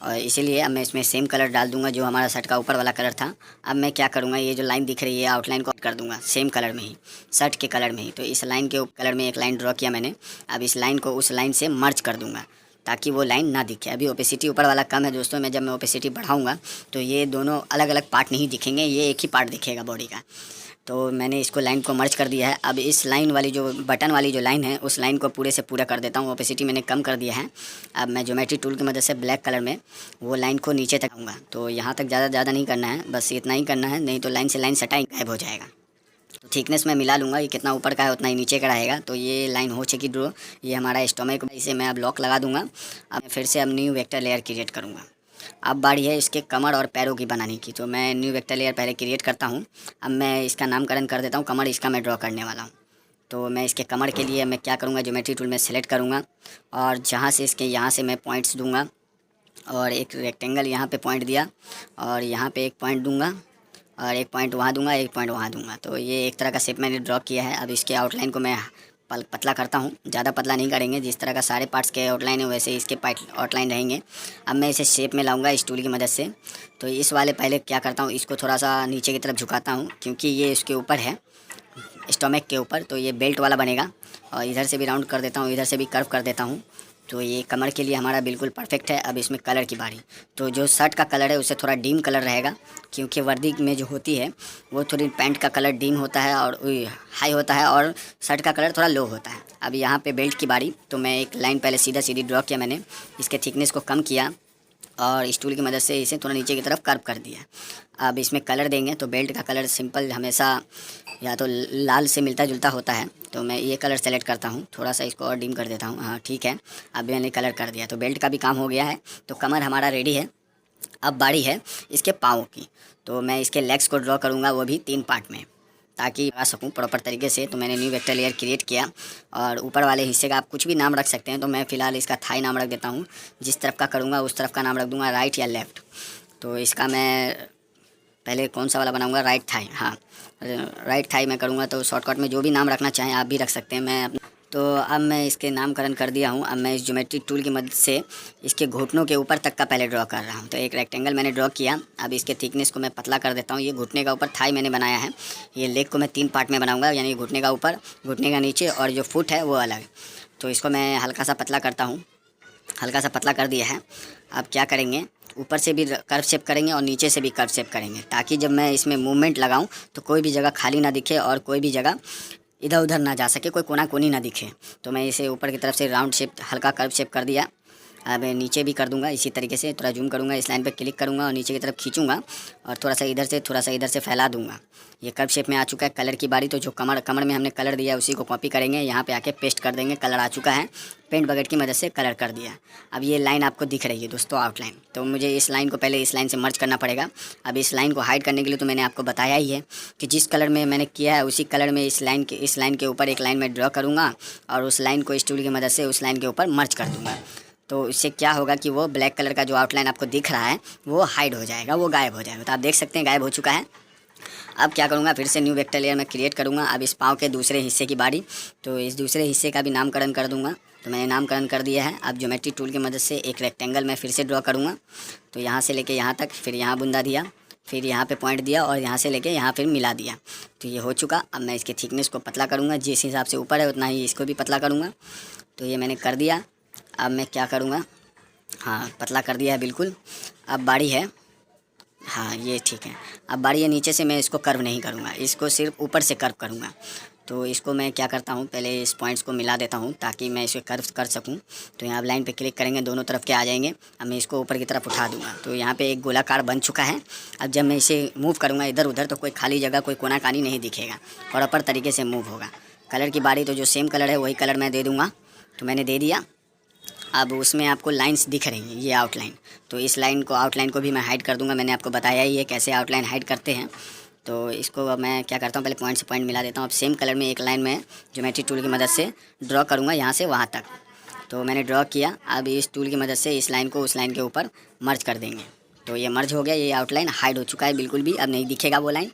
और इसीलिए अब मैं इसमें सेम कलर डाल दूंगा जो हमारा शर्ट का ऊपर वाला कलर था। अब मैं क्या करूँगा, ये जो लाइन दिख रही है आउटलाइन को कर दूंगा सेम कलर में ही, शर्ट के कलर में ही। तो इस लाइन के कलर में एक लाइन ड्रॉ किया मैंने। अब इस लाइन को उस लाइन से मर्ज कर दूंगा ताकि वो लाइन ना दिखे। अभी ओपेसिटी ऊपर वाला कम है दोस्तों, मैं जब मैं ओपेसिटी बढ़ाऊंगा तो ये दोनों अलग अलग पार्ट नहीं दिखेंगे, ये एक ही पार्ट दिखेगा बॉडी का। तो मैंने इसको लाइन को मर्ज कर दिया है। अब इस लाइन वाली जो बटन वाली जो लाइन है उस लाइन को पूरे से पूरा कर देता हूँ। ओपेसिटी मैंने कम कर दिया है। अब मैं ज्योमेट्री टूल की मदद से ब्लैक कलर में वो लाइन को नीचे तक आऊँगा। तो यहाँ तक ज़्यादा नहीं करना है, बस इतना ही करना है, नहीं तो लाइन से लाइन सटाई गायब हो जाएगा। तो थिकनेस मैं मिला लूँगा, ये कितना ऊपर का है उतना ही नीचे का रहेगा। तो ये लाइन हो चुकी ड्रो, ये हमारा स्टोमक, इसे मैं अब लॉक लगा दूँगा। अब फिर से अब न्यू वेक्टर लेयर क्रिएट करूँगा। अब बारी है इसके कमर और पैरों की बनाने की। तो मैं न्यू वेक्टर लेयर पहले क्रिएट करता हूँ। अब मैं इसका नामकरण कर देता हूँ कमर, इसका मैं ड्रॉ करने वाला हूँ। तो मैं इसके कमर के लिए मैं क्या करूँगा, ज्योमेट्री टूल में सेलेक्ट करूँगा और जहाँ से इसके यहाँ से मैं पॉइंट्स दूँगा, और एक रेक्टेंगल यहाँ पे पॉइंट दिया, और यहाँ पे एक पॉइंट दूँगा, और एक पॉइंट वहाँ दूँगा, एक पॉइंट वहाँ दूँगा। तो ये एक तरह का शेप मैंने ड्रॉ किया है। अब इसके आउटलाइन को मैं पतला करता हूँ, ज़्यादा पतला नहीं करेंगे, जिस तरह का सारे पार्ट्स के आउटलाइन है वैसे इसके आउटलाइन रहेंगे। अब मैं इसे शेप में लाऊंगा इस टूल की मदद से। तो इस वाले पहले क्या करता हूँ, इसको थोड़ा सा नीचे की तरफ झुकाता हूँ क्योंकि ये इसके ऊपर है, स्टोमक के ऊपर, तो ये बेल्ट वाला बनेगा। और इधर से भी राउंड कर देता हूँ, इधर से भी कर्व कर देता हूँ। तो ये कमर के लिए हमारा बिल्कुल परफेक्ट है। अब इसमें कलर की बारी। तो जो शर्ट का कलर है उससे थोड़ा डीम कलर रहेगा, क्योंकि वर्दी में जो होती है वो थोड़ी पैंट का कलर डीम होता है और हाई होता है, और शर्ट का कलर थोड़ा लो होता है। अब यहाँ पे बेल्ट की बारी। तो मैं एक लाइन पहले सीधी ड्रॉ किया मैंने, इसके थिकनेस को कम किया और इस टूल की मदद से इसे थोड़ा नीचे की तरफ कर्व कर दिया। अब इसमें कलर देंगे। तो बेल्ट का कलर सिंपल हमेशा या तो लाल से मिलता जुलता होता है, तो मैं ये कलर सेलेक्ट करता हूँ, थोड़ा सा इसको और डिम कर देता हूँ। हाँ ठीक है, अब मैंने कलर कर दिया। तो बेल्ट का भी काम हो गया है। तो कमर हमारा रेडी है। अब बारी है इसके पाँव की। तो मैं इसके लेग्स को ड्रॉ करूँगा, वो भी 3 पार्ट में, ताकि आ सकूँ प्रॉपर तरीके से। तो मैंने न्यू वेक्टर लेयर क्रिएट किया और ऊपर वाले हिस्से का आप कुछ भी नाम रख सकते हैं। तो मैं फ़िलहाल इसका थाई नाम रख देता हूँ। जिस तरफ का करूँगा उस तरफ का नाम रख दूँगा, राइट या लेफ़्ट। तो इसका मैं पहले कौन सा वाला बनाऊँगा, राइट थाई। हाँ राइट थाई मैं करूँगा। तो शॉर्टकट में जो भी नाम रखना चाहें आप भी रख सकते हैं। मैं अपना तो अब मैं इसके नामकरण कर दिया हूँ। अब मैं इस ज्योमेट्री टूल की मदद से इसके घुटनों के ऊपर तक का पहले ड्रॉ कर रहा हूँ। तो एक रेक्टेंगल मैंने ड्रॉ किया। अब इसके थिकनेस को मैं पतला कर देता हूँ। ये घुटने का ऊपर थाई मैंने बनाया है। ये लेग को मैं 3 पार्ट में बनाऊँगा, यानी घुटने का ऊपर, घुटने का नीचे, और जो फुट है वो अलग। तो इसको मैं हल्का सा पतला करता हूँ, हल्का सा पतला कर दिया है। अब क्या करेंगे, ऊपर से भी कर्व शेप करेंगे और नीचे से भी कर्व शेप करेंगे, ताकि जब मैं इसमें मूवमेंट लगाऊं तो कोई भी जगह खाली ना दिखे और कोई भी जगह इधर उधर ना जा सके, कोई कोना कोनी ना दिखे। तो मैं इसे ऊपर की तरफ से राउंड शेप, हल्का कर्व शेप कर दिया। अब नीचे भी कर दूंगा इसी तरीके से। थोड़ा जूम करूंगा, इस लाइन पे क्लिक करूंगा और नीचे की तरफ खींचूंगा और थोड़ा सा इधर से फैला दूंगा। ये कर्व शेप में आ चुका है। कलर की बारी। तो जो कमर में हमने कलर दिया उसी को कॉपी करेंगे, यहाँ पे आके पेस्ट कर देंगे। कलर आ चुका है, पेंट बकेट की मदद से कलर कर दिया। अब ये लाइन आपको दिख रही है दोस्तों, आउटलाइन। तो मुझे इस लाइन को पहले इस लाइन से मर्ज करना पड़ेगा। अब इस लाइन को हाइड करने के लिए तो मैंने आपको बताया ही है कि जिस कलर में मैंने किया है उसी कलर में इस लाइन के ऊपर एक लाइन में ड्रॉ करूँगा और उस लाइन को इस टूल की मदद से उस लाइन के ऊपर मर्ज कर दूँगा। तो इससे क्या होगा कि वो ब्लैक कलर का जो आउटलाइन आपको दिख रहा है वो हाइड हो जाएगा, वो गायब हो जाएगा। तो आप देख सकते हैं गायब हो चुका है। अब क्या करूँगा, फिर से न्यू वेक्टर लेयर में क्रिएट करूँगा। अब इस पाँव के दूसरे हिस्से की बारी। तो इस दूसरे हिस्से का भी नामकरण कर दूँगा। तो मैंने नामकरण कर दिया है। अब ज्योमेट्री टूल की मदद से एक रेक्टेंगल मैं फिर से ड्रॉ करूँगा। तो यहाँ से लेके यहाँ तक, फिर यहाँ बुंदा दिया, फिर यहाँ पे पॉइंट दिया और यहाँ से लेके यहाँ फिर मिला दिया। तो ये हो चुका। अब मैं इसके थिकनेस को पतला करूँगा, जिस हिसाब से ऊपर है उतना ही इसको भी पतला करूँगा। तो ये मैंने कर दिया। अब मैं क्या करूँगा, हाँ पतला कर दिया है बिल्कुल। अब बारी है, हाँ ये ठीक है। अब बारी है नीचे से मैं इसको कर्व नहीं करूँगा, इसको सिर्फ ऊपर से कर्व करूँगा। तो इसको मैं क्या करता हूँ, पहले इस पॉइंट्स को मिला देता हूँ ताकि मैं इसे कर्व कर सकूँ। तो यहाँ लाइन पे क्लिक करेंगे, दोनों तरफ के आ जाएंगे। अब मैं इसको ऊपर की तरफ उठा दूँगा। तो यहाँ पे एक गोलाकार बन चुका है। अब जब मैं इसे मूव करूँगा इधर उधर तो कोई खाली जगह, कोई कोना कानी नहीं दिखेगा, प्रॉपर तरीके से मूव होगा। कलर की बारी। तो जो सेम कलर है वही कलर मैं दे दूँगा। तो मैंने दे दिया। अब उसमें आपको लाइंस दिख रही हैं, ये आउटलाइन। तो इस आउटलाइन को भी मैं हाइड कर दूंगा। मैंने आपको बताया ही है कैसे आउटलाइन हाइड करते हैं। तो इसको अब मैं क्या करता हूँ, पहले पॉइंट से पॉइंट मिला देता हूँ। अब सेम कलर में एक लाइन में ज्योमेट्री टूल की मदद से ड्रॉ करूँगा यहाँ से वहाँ तक। तो मैंने ड्रॉ किया। अब इस टूल की मदद से इस लाइन को उस लाइन के ऊपर मर्ज कर देंगे। तो ये मर्ज हो गया, ये आउटलाइन हाइड हो चुका है बिल्कुल भी, अब नहीं दिखेगा वो लाइन।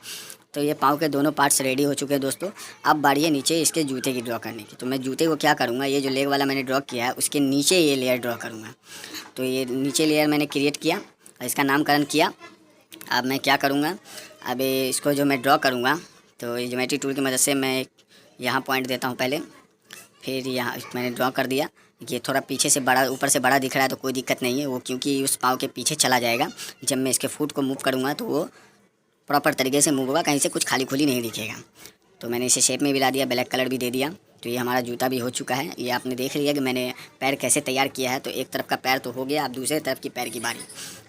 तो ये पाँव के दोनों पार्ट्स रेडी हो चुके हैं दोस्तों। अब बारी है नीचे इसके जूते की ड्रॉ करने की। तो मैं जूते को क्या करूँगा, ये जो लेग वाला मैंने ड्रॉ किया है उसके नीचे ये लेयर ड्रॉ करूँगा। तो ये नीचे लेयर मैंने क्रिएट किया और इसका नामकरण किया। अब मैं क्या करूँगा, अब इसको जो मैं ड्रॉ करूँगा तो ये ज्योमेट्री टूल की मदद से मैं यहाँ पॉइंट देता हूँ पहले, फिर यहाँ मैंने ड्रॉ कर दिया। ये थोड़ा पीछे से बड़ा, ऊपर से बड़ा दिख रहा है तो कोई दिक्कत नहीं है वो, क्योंकि उस पाँव के पीछे चला जाएगा। जब मैं इसके फुट को मूव करूँगा तो वो प्रॉपर तरीके से मूव होगा, कहीं से कुछ खाली खुली नहीं दिखेगा। तो मैंने इसे शेप में भी ला दिया, ब्लैक कलर भी दे दिया। तो ये हमारा जूता भी हो चुका है। ये आपने देख लिया कि मैंने पैर कैसे तैयार किया है। तो एक तरफ का पैर तो हो गया, अब दूसरे तरफ की पैर की बारी।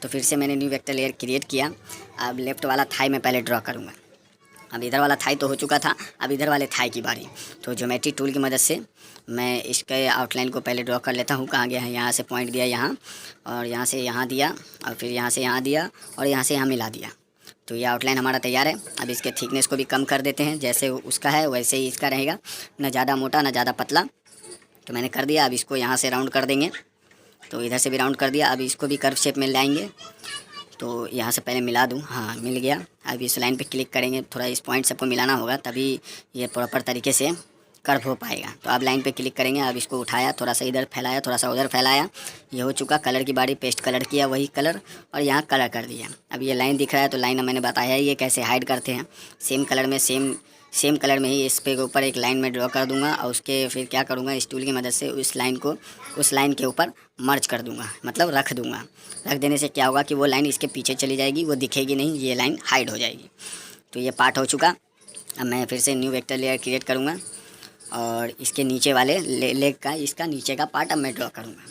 तो फिर से मैंने न्यू वेक्टर लेयर क्रिएट किया। अब लेफ्ट वाला थाई मैं पहले ड्रॉ करूँगा। अब इधर वाला थाई तो हो चुका था, अब इधर वाले थाई की बारी। तो ज्योमेट्री टूल की मदद से मैं इसके आउटलाइन को पहले ड्रॉ कर लेता हूँ। कहाँ गया है, यहाँ से पॉइंट दिया यहाँ, और यहाँ से यहाँ दिया, और फिर यहाँ से यहाँ दिया, और यहाँ से यहाँ मिला दिया। तो ये आउटलाइन हमारा तैयार है। अब इसके थिकनेस को भी कम कर देते हैं, जैसे उसका है वैसे ही इसका रहेगा, ना ज़्यादा मोटा ना ज़्यादा पतला। तो मैंने कर दिया। अब इसको यहाँ से राउंड कर देंगे। तो इधर से भी राउंड कर दिया। अब इसको भी कर्व शेप में लाएंगे। तो यहाँ से पहले मिला दूँ, हाँ मिल गया। अब इस लाइन पे क्लिक करेंगे, थोड़ा इस पॉइंट सबको मिलाना होगा तभी ये प्रॉपर तरीके से कर्व हो पाएगा। तो अब लाइन पे क्लिक करेंगे। अब इसको उठाया, थोड़ा सा इधर फैलाया, थोड़ा सा उधर फैलाया। ये हो चुका। कलर की बारी, पेस्ट कलर किया वही कलर, और यहाँ कलर कर दिया। अब ये लाइन दिख रहा है, तो लाइन मैंने बताया ये कैसे हाइड करते हैं। सेम कलर में सेम कलर में ही इस पे के ऊपर एक लाइन में ड्रॉ कर दूंगा, और उसके फिर क्या करूँगा, इस टूल की मदद से उस लाइन को उस लाइन के ऊपर मर्ज कर दूंगा, मतलब रख दूंगा। रख देने से क्या होगा कि वो लाइन इसके पीछे चली जाएगी, वो दिखेगी नहीं, ये लाइन हाइड हो जाएगी। तो ये पार्ट हो चुका। अब मैं फिर से न्यू वेक्टर लेयर क्रिएट करूँगा, और इसके नीचे वाले लेग का, इसका नीचे का पार्ट अब मैं ड्रॉ करूँगा।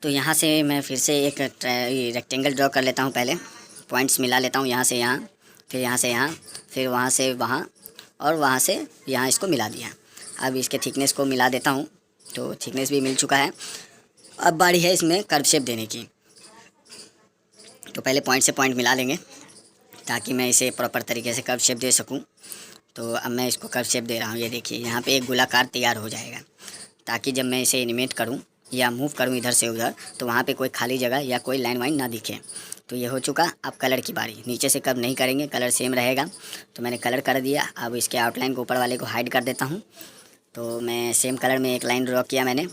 तो यहाँ से मैं फिर से एक रेक्टेंगल ड्रॉ कर लेता हूँ। पहले पॉइंट्स मिला लेता हूँ, यहाँ से यहाँ, फिर यहाँ से यहाँ, फिर वहाँ से वहाँ, और वहाँ से यहाँ इसको मिला दिया। अब इसके थिकनेस को मिला देता हूँ। तो थिकनेस भी मिल चुका है। अब बारी है इसमें कर्व शेप देने की। तो पहले पॉइंट से पॉइंट मिला लेंगे ताकि मैं इसे प्रॉपर तरीके से कर्व शेप दे सकूँ। तो अब मैं इसको कर्व शेप दे रहा हूँ। ये देखिए यहाँ पे एक गोलाकार तैयार हो जाएगा, ताकि जब मैं इसे एनिमेट करूँ या मूव करूँ इधर से उधर, तो वहाँ पे कोई खाली जगह या कोई लाइन वाइन ना दिखे। तो ये हो चुका। अब कलर की बारी। नीचे से कर्व नहीं करेंगे, कलर सेम रहेगा। तो मैंने कलर कर दिया। अब इसके आउटलाइन को ऊपर वाले को हाइड कर देता हूँ। तो मैं सेम कलर में एक लाइन ड्रॉ किया मैंने,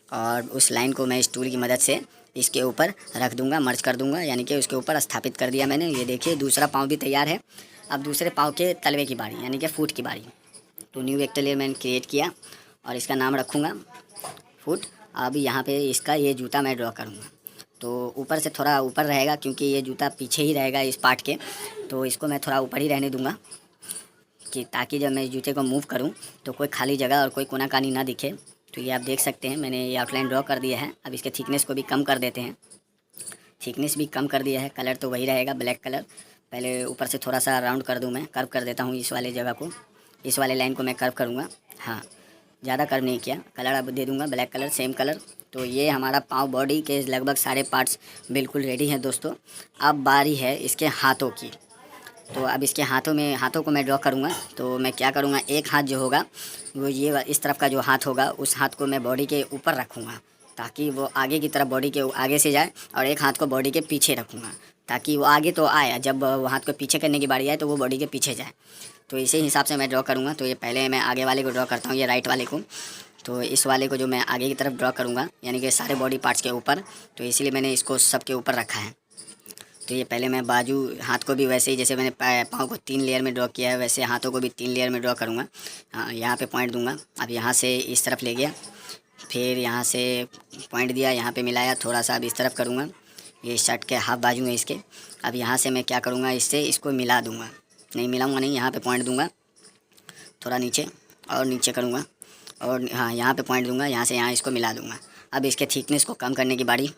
और उस लाइन को मैं इस टूल की मदद से इसके ऊपर रख दूँगा, मर्ज कर दूँगा, यानी कि उसके ऊपर स्थापित कर दिया मैंने। ये देखिए दूसरा पाँव भी तैयार है। अब दूसरे पाँव के तलवे की बारी, यानी कि फुट की बारी। तो न्यू वेक्टर लेयर मैंने क्रिएट किया, और इसका नाम रखूँगा फुट। अब यहाँ पे इसका ये जूता मैं ड्रॉ करूँगा। तो ऊपर से थोड़ा ऊपर रहेगा, क्योंकि ये जूता पीछे ही रहेगा इस पार्ट के। तो इसको मैं थोड़ा ऊपर ही रहने दूँगा, कि ताकि जब मैं इस जूते को मूव करूँ तो कोई खाली जगह और कोई कोना कानी ना दिखे। तो ये आप देख सकते हैं, मैंने ये आउटलाइन ड्रॉ कर दिया है। अब इसके थिकनेस को भी कम कर देते हैं। थिकनेस भी कम कर दिया है, कलर तो वही रहेगा ब्लैक कलर। पहले ऊपर से थोड़ा सा राउंड कर दूँ, मैं कर्व कर देता हूँ इस वाले जगह को, इस वाले लाइन को मैं कर्व करूँगा। हाँ, ज़्यादा कर्व नहीं किया। कलर अब दे दूँगा ब्लैक कलर, सेम कलर। तो ये हमारा पाँव बॉडी के लगभग सारे पार्ट्स बिल्कुल रेडी हैं दोस्तों। अब बारी है इसके हाथों की। तो अब इसके हाथों को मैं ड्रॉ करूँगा। तो मैं क्या करूँगा, एक हाथ जो होगा वो ये इस तरफ का जो हाथ होगा, उस हाथ को मैं बॉडी के ऊपर रखूँगा, ताकि वो आगे की तरफ बॉडी के आगे से जाए, और एक हाथ को बॉडी के पीछे रखूँगा, ताकि वो आगे तो आए, जब वो हाथ को पीछे करने की बारी आए तो वो बॉडी के पीछे जाए। तो इसी हिसाब से मैं ड्रॉ करूँगा। तो ये पहले मैं आगे वाले को ड्रॉ करता हूँ, ये राइट वाले को। तो इस वाले को जो मैं आगे की तरफ ड्रॉ करूँगा, यानी कि सारे बॉडी पार्ट्स के ऊपर, तो इसलिए मैंने इसको सबके ऊपर रखा है। तो ये पहले मैं बाजू हाथ को भी वैसे ही, जैसे मैंने पाँव को 3 लेयर में ड्रॉ किया है, वैसे हाथों को भी 3 लेयर में ड्रॉ करूँगा। हाँ, यहाँ पे पॉइंट दूंगा। अब यहाँ से इस तरफ ले गया, फिर यहाँ से पॉइंट दिया, यहाँ पे मिलाया, थोड़ा सा अब इस तरफ करूँगा। ये शर्ट के हाफ बाजू है इसके। अब यहाँ से मैं क्या करूँगा, इससे इसको मिला दूँगा, नहीं मिलाऊँगा नहीं, यहाँ पे पॉइंट दूँगा, थोड़ा नीचे और नीचे करूँगा, और हाँ यहाँ पे पॉइंट दूँगा, यहाँ से यहाँ इसको मिला दूँगा। अब इसके थिकनेस को कम करने की बारी।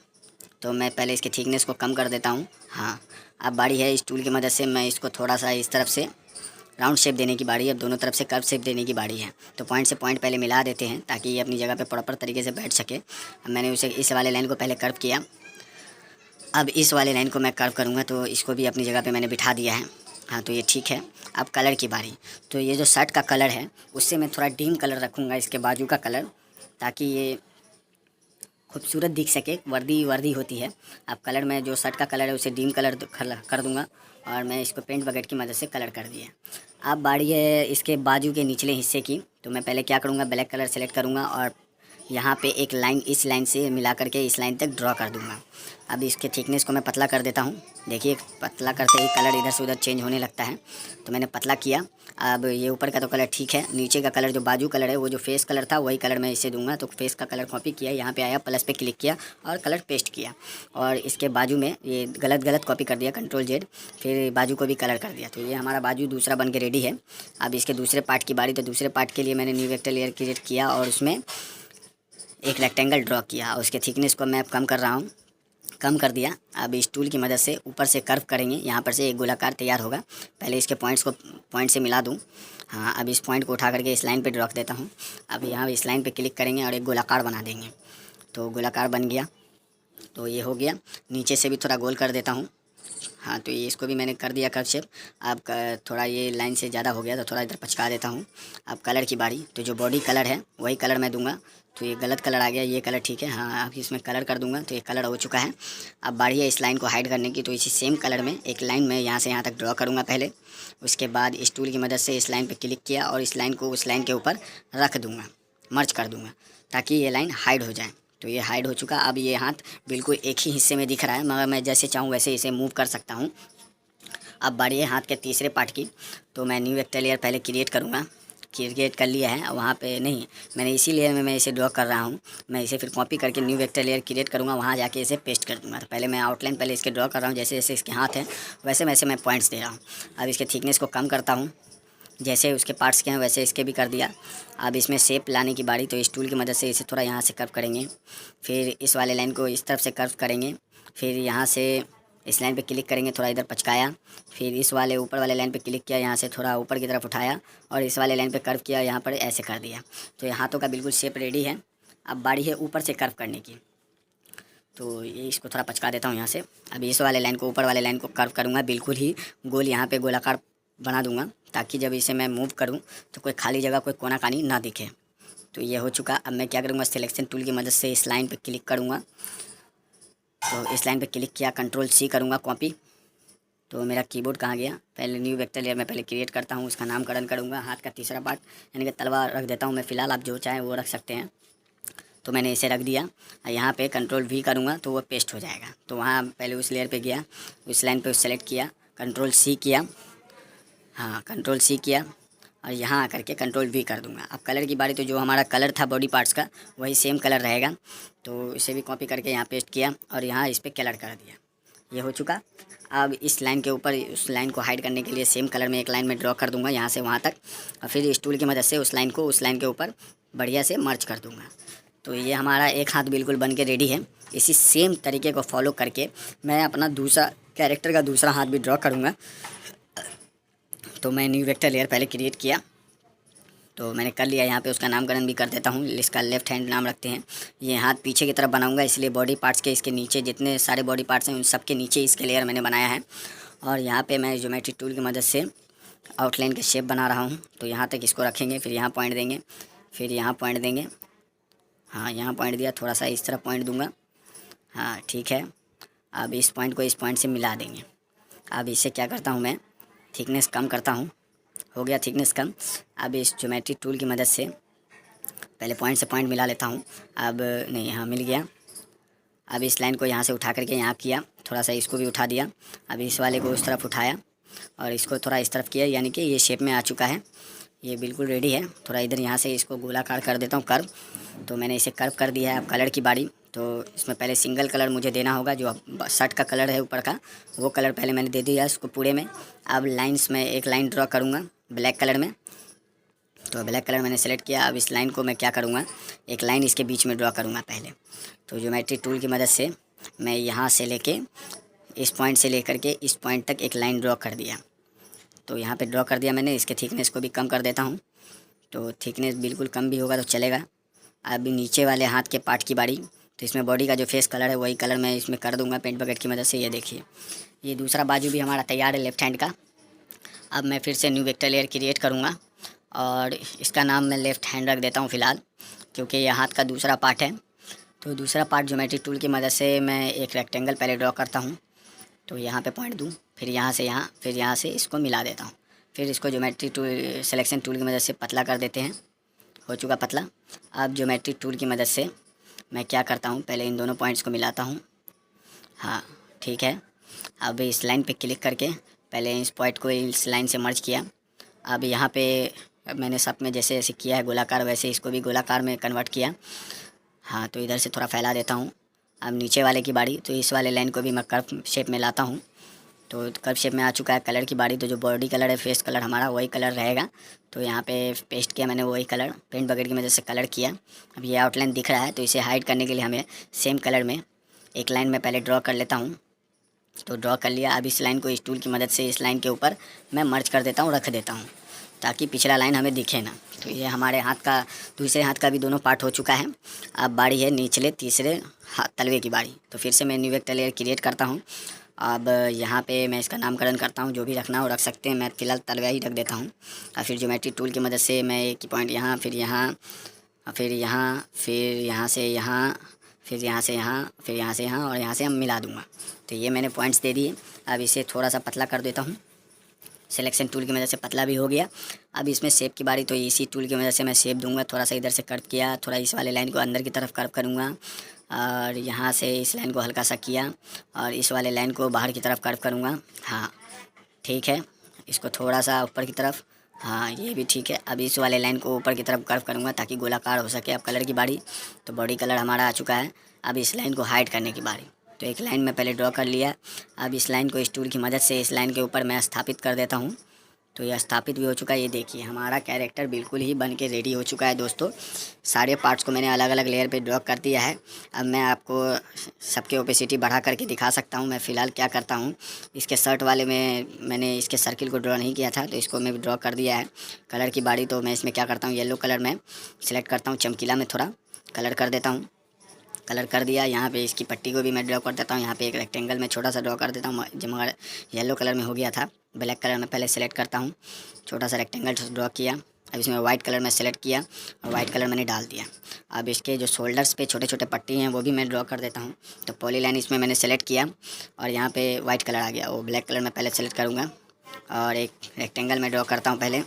तो मैं पहले इसके थिकनेस को कम कर देता हूँ। हाँ, अब बारी है इस टूल की मदद से मैं इसको थोड़ा सा इस तरफ से राउंड शेप देने की बारी है। अब दोनों तरफ से कर्व शेप देने की बारी है। तो पॉइंट से पॉइंट पहले मिला देते हैं, ताकि ये अपनी जगह पे प्रॉपर तरीके से बैठ सके। अब मैंने उसे इस वाले लाइन को पहले कर्व किया, अब इस वाले लाइन को मैं कर्व करूँगा। तो इसको भी अपनी जगह पे मैंने बिठा दिया है। हाँ, तो ये ठीक है। अब कलर की बारी। तो ये जो शर्ट का कलर है उससे मैं थोड़ा डीम कलर रखूँगा, इसके बाजू का कलर, ताकि ये खूबसूरत दिख सके। वर्दी वर्दी होती है। अब कलर में जो शर्ट का कलर है उसे डीम कलर कर दूँगा, और मैं इसको पेंट बकेट की मदद से कलर कर दिया। अब बारी है इसके बाजू के निचले हिस्से की। तो मैं पहले क्या करूँगा, ब्लैक कलर सेलेक्ट करूँगा और यहाँ पे एक लाइन इस लाइन से मिला करके इस लाइन तक ड्रॉ कर दूँगा। अब इसके थिकनेस को मैं पतला कर देता हूँ। देखिए, पतला करते ही कलर इधर से उधर चेंज होने लगता है, तो मैंने पतला किया। अब ये ऊपर का तो कलर ठीक है, नीचे का कलर जो बाजू कलर है वो जो फेस कलर था वही कलर मैं इसे दूंगा। तो फेस का कलर कॉपी किया, यहाँ पे आया, प्लस पे क्लिक किया और कलर पेस्ट किया, और इसके बाजू में ये गलत कॉपी कर दिया, Ctrl+Z, फिर बाजू को भी कलर कर दिया। तो ये हमारा बाजू दूसरा बन के रेडी है। अब इसके दूसरे पार्ट की बारी। तो दूसरे पार्ट के लिए मैंने न्यू वेक्टर लेयर क्रिएट किया और उसमें एक रेक्टेंगल ड्रॉ किया। उसके थिकनेस को मैं कम कर रहा हूँ, कम कर दिया। अब इस टूल की मदद से ऊपर से कर्व करेंगे, यहाँ पर से एक गोलाकार तैयार होगा। पहले इसके पॉइंट से मिला दूँ। हाँ, अब इस पॉइंट को उठा करके इस लाइन पे रख देता हूँ। अब यहाँ इस लाइन पे क्लिक करेंगे और एक गोलाकार बना देंगे। तो गोलाकार बन गया। तो ये हो गया। नीचे से भी थोड़ा गोल कर देता हूँ। हाँ, तो ये इसको भी मैंने कर दिया कर्व शेप। अब थोड़ा ये लाइन से ज़्यादा हो गया तो थोड़ा इधर पचका देता हूँ। अब कलर की बारी। तो जो बॉडी कलर है वही कलर मैं दूंगा। तो ये गलत कलर आ गया, ये कलर ठीक है। हाँ, अब इसमें कलर कर दूंगा। तो ये कलर हो चुका है। अब बारी है इस लाइन को हाइड करने की। तो इसी सेम कलर में एक लाइन में यहाँ से यहाँ तक ड्रॉ करूँगा पहले। उसके बाद इस टूल की मदद से इस लाइन पर क्लिक किया और इस लाइन को उस लाइन के ऊपर रख दूँगा, मर्ज कर दूँगा, ताकि ये लाइन हाइड हो जाए। तो ये हाइड हो चुका। अब ये हाथ बिल्कुल एक ही हिस्से में दिख रहा है, मगर मैं जैसे चाहूँ वैसे इसे मूव कर सकता हूँ। अब बारी है हाथ के तीसरे पार्ट की। तो मैं न्यू वेक्टर लेयर पहले क्रिएट करूँगा। क्रिएट कर लिया है, वहाँ पे नहीं, मैंने इसी लेयर में मैं इसे ड्रॉ कर रहा हूँ। मैं इसे फिर कॉपी करके न्यू वेक्टर लेयर क्रिएट करूँगा, वहाँ जाके इसे पेस्ट कर दूँगा। तो पहले मैं आउटलाइन पहले इसके ड्रॉ कर रहा हूँ, जैसे जैसे इसके हाथ हैं वैसे वैसे मैं पॉइंट्स दे रहा हूँ। अब इसके थिकनेस को कम करता हूँ, जैसे उसके पार्ट्स के हैं वैसे इसके भी कर दिया। अब इसमें शेप लाने की बारी। तो इस टूल की मदद से इसे थोड़ा यहाँ से कर्व करेंगे, फिर इस वाले लाइन को इस तरफ से कर्व करेंगे, फिर यहाँ से इस लाइन पे क्लिक करेंगे, थोड़ा इधर पचकाया, फिर इस वाले ऊपर वाले लाइन पे क्लिक किया, यहाँ से थोड़ा ऊपर की तरफ उठाया और इस वाले लाइन पे कर्व किया, यहाँ पर ऐसे कर दिया। तो ये हाथों का बिल्कुल शेप रेडी है। अब बारी है ऊपर से कर्व करने की। तो ये इसको थोड़ा पचका देता हूँ यहाँ से। अभी इस वाले लाइन को ऊपर वाले लाइन को कर्व करूँगा, बिल्कुल ही गोल यहाँ पे गोलाकार बना दूँगा, ताकि जब इसे मैं मूव करूँ तो कोई खाली जगह, कोई कोना कानी ना दिखे। तो ये हो चुका। अब मैं क्या करूँगा, सिलेक्शन टूल की मदद से इस लाइन पे क्लिक करूँगा। तो इस लाइन पे क्लिक किया, Ctrl+C करूँगा कॉपी। तो मेरा कीबोर्ड कहाँ गया, पहले न्यू वेक्टर लेयर मैं पहले क्रिएट करता हूँ, उसका नामकरण करूँगा। हाथ का तीसरा पार्ट यानी कि तलवार रख देता हूँ मैं, फ़िलहाल आप जो चाहें वो रख सकते हैं। तो मैंने इसे रख दिया। यहाँ पे Ctrl+V करूँगा तो वो पेस्ट हो जाएगा। तो वहाँ पहले उस लेयर पे गया, उस लाइन पे सेलेक्ट किया, Ctrl+C किया, हाँ Ctrl+C किया, और यहाँ आकर के Ctrl+V कर दूँगा। अब कलर की बारी। तो जो हमारा कलर था बॉडी पार्ट्स का वही सेम कलर रहेगा। तो इसे भी कॉपी करके यहाँ पेस्ट किया और यहाँ इस पर कलर कर दिया। ये हो चुका। अब इस लाइन के ऊपर उस लाइन को हाइड करने के लिए सेम कलर में एक लाइन में ड्रॉ कर दूंगा, यहाँ से वहाँ तक, और फिर इस टूल की मदद से उस लाइन को उस लाइन के ऊपर बढ़िया से मर्ज कर दूंगा। तो ये हमारा एक हाथ बिल्कुल बन के रेडी है। इसी सेम तरीके को फॉलो करके मैं अपना दूसरा कैरेक्टर का दूसरा हाथ भी ड्रॉ करूँगा। तो मैं न्यू वेक्टर लेयर पहले क्रिएट किया, तो मैंने कर लिया। यहाँ पे उसका नामकरण भी कर देता हूँ, इसका लेफ्ट हैंड नाम रखते हैं। ये हाथ पीछे की तरफ बनाऊंगा, इसलिए बॉडी पार्ट्स के इसके नीचे जितने सारे बॉडी पार्ट्स हैं उन सब के नीचे इसके लेयर मैंने बनाया है। और यहाँ पे मैं ज्योमेट्री टूल की मदद से आउटलाइन के शेप बना रहा हूँ। तो यहाँ तक इसको रखेंगे, फिर यहाँ पॉइंट देंगे, फिर यहाँ पॉइंट देंगे। हाँ, यहाँ पॉइंट दिया, थोड़ा सा इस तरह पॉइंट दूँगा। हाँ, ठीक है। अब इस पॉइंट को इस पॉइंट से मिला देंगे। अब इसे क्या करता हूँ, मैं थिकनेस कम करता हूँ। हो गया थिकनेस कम। अब इस ज्योमेट्री टूल की मदद से पहले पॉइंट से पॉइंट मिला लेता हूँ। अब नहीं, हाँ मिल गया। अब इस लाइन को यहाँ से उठा करके यहाँ किया, थोड़ा सा इसको भी उठा दिया। अब इस वाले को उस तरफ उठाया और इसको थोड़ा इस तरफ किया, यानी कि ये शेप में आ चुका है। ये बिल्कुल रेडी है। थोड़ा इधर यहाँ से इसको गोलाकार कर देता हूँ, कर्व। तो मैंने इसे कर्व कर दिया है। अब कलर की बारी। तो इसमें पहले सिंगल कलर मुझे देना होगा, जो शर्ट का कलर है ऊपर का, वो कलर पहले मैंने दे दिया इसको पूरे में। अब लाइन्स में एक लाइन ड्रॉ करूँगा ब्लैक कलर में। तो ब्लैक कलर मैंने सेलेक्ट किया। अब इस लाइन को मैं क्या करूँगा, एक लाइन इसके बीच में ड्रॉ करूँगा पहले। तो ज्योमेट्री टूल की मदद से मैं यहाँ से लेके इस पॉइंट से लेकर के इस पॉइंट तक एक लाइन ड्रॉ कर दिया। तो यहाँ पे ड्रॉ कर दिया मैंने। इसके थिकनेस को भी कम कर देता हूँ। तो थिकनेस बिल्कुल कम भी होगा तो चलेगा। अभी नीचे वाले हाथ के पार्ट की बारी। तो इसमें बॉडी का जो फेस कलर है वही कलर मैं इसमें कर दूंगा पेंट बकेट की मदद से। ये देखिए, ये दूसरा बाजू भी हमारा तैयार है लेफ्ट हैंड का। अब मैं फिर से न्यू वेक्टर लेयर क्रिएट करूँगा और इसका नाम मैं लेफ़्ट हैंड रख देता हूँ फ़िलहाल, क्योंकि ये हाथ का दूसरा पार्ट है। तो दूसरा पार्ट ज्योमेट्री टूल की मदद से मैं एक रेक्टेंगल पहले ड्रॉ करता हूँ। तो यहाँ पे पॉइंट दूँ, फिर यहाँ से यहाँ, फिर यहाँ से इसको मिला देता हूँ। फिर इसको ज्योमेट्री टूल सिलेक्शन टूल की मदद से पतला कर देते हैं। हो चुका पतला। अब ज्योमेट्री टूल की मदद से मैं क्या करता हूँ, पहले इन दोनों पॉइंट्स को मिलाता हूँ। हाँ ठीक है। अब इस लाइन पे क्लिक करके पहले इस पॉइंट को इस लाइन से मर्ज किया। अब यहाँ पे मैंने सब में जैसे जैसे किया है गोलाकार, वैसे इसको भी गोलाकार में कन्वर्ट किया। हाँ तो इधर से थोड़ा फैला देता हूँ। अब नीचे वाले की बारी, तो इस वाले लाइन को भी मैं कर्व शेप में लाता हूँ। तो कर्व शेप में आ चुका है। कलर की बारी, तो जो बॉडी कलर है, फेस कलर हमारा वही कलर रहेगा। तो यहाँ पे पेस्ट किया मैंने वही कलर, पेंट बकेट की मदद से कलर किया। अब ये आउटलाइन दिख रहा है, तो इसे हाइड करने के लिए हमें सेम कलर में एक लाइन में पहले ड्रॉ कर लेता हूँ। तो ड्रॉ कर लिया। अब इस लाइन को इस टूल की मदद से इस लाइन के ऊपर मैं मर्ज कर देता हूँ, रख देता हूँ, ताकि पिछला लाइन हमें दिखे ना। तो ये हमारे हाथ का, दूसरे हाथ का भी दोनों पार्ट हो चुका है। अब बारी है निचले तीसरे हाथ तलवे की बारी। तो फिर से मैं न्यू वेक्टर लेयर क्रिएट करता हूँ। अब यहाँ पे मैं इसका नामकरण करता हूँ, जो भी रखना हो रख सकते हैं। मैं फ़िलहाल तलवा ही रख देता हूँ। और फिर ज्योमेट्री टूल की मदद से मैं एक ही पॉइंट यहाँ, फिर यहाँ, फिर यहाँ, फिर यहाँ से यहाँ, फिर यहाँ से यहाँ, फिर यहाँ से यहाँ और यहाँ से हम मिला दूँगा। तो ये मैंने पॉइंट्स दे दिए। अब इसे थोड़ा सा पतला कर देता हूँ। सिलेक्शन टूल की मदद से पतला भी हो गया। अब इसमें शेप की बारी, तो इसी टूल की मदद से मैं शेप दूंगा। थोड़ा सा इधर से कर्व किया, थोड़ा इस वाले लाइन को अंदर की तरफ कर्व करूँगा और यहाँ से इस लाइन को हल्का सा किया और इस वाले लाइन को बाहर की तरफ कर्व करूँगा। हाँ ठीक है। इसको थोड़ा सा ऊपर की तरफ, हाँ ये भी ठीक है। अब इस वाले लाइन को ऊपर की तरफ कर्व करूँगा ताकि गोलाकार हो सके। अब कलर की बारी, तो बॉडी कलर हमारा आ चुका है। अब इस लाइन को हाइड करने की बारी। तो एक लाइन में पहले ड्रॉ कर लिया। अब इस लाइन को इस टूल की मदद से इस लाइन के ऊपर मैं स्थापित कर देता हूँ। तो यह स्थापित भी हो चुका है। ये देखिए हमारा कैरेक्टर बिल्कुल ही बन के रेडी हो चुका है दोस्तों। सारे पार्ट्स को मैंने अलग अलग लेयर पे ड्रॉ कर दिया है। अब मैं आपको सबके ओपेसिटी बढ़ा करके दिखा सकता हूँ। मैं फ़िलहाल क्या करता हूँ, इसके शर्ट वाले में मैंने इसके सर्किल को ड्रॉ नहीं किया था, तो इसको मैं ड्रॉ कर दिया है। कलर की बारी, तो मैं इसमें क्या करता हूँ, येलो कलर में सिलेक्ट करता हूँ, चमकीला में थोड़ा कलर कर देता हूँ। कलर कर दिया। यहाँ पे इसकी पट्टी को भी मैं ड्रॉ कर देता हूँ। यहाँ पे एक रेक्टेंगल में छोटा सा ड्रॉ कर देता हूँ, जो मगर येलो कलर में हो गया था। ब्लैक कलर में पहले सेलेक्ट करता हूँ, छोटा सा रेक्टेंगल ड्रॉ किया। अब इसमें वाइट कलर में सेलेक्ट किया और वाइट कलर मैंने डाल दिया। अब इसके जो शोल्डर्स पे छोटे छोटे पट्टी हैं वो भी मैं ड्रॉ कर देता हूँ। तो पॉली लाइन इसमें मैंने सेलेक्ट किया और यहाँ पे वाइट कलर आ गया, वो ब्लैक कलर में पहले सेलेक्ट करूँगा और एक रेक्टेंगल में ड्रॉ करता हूँ। पहले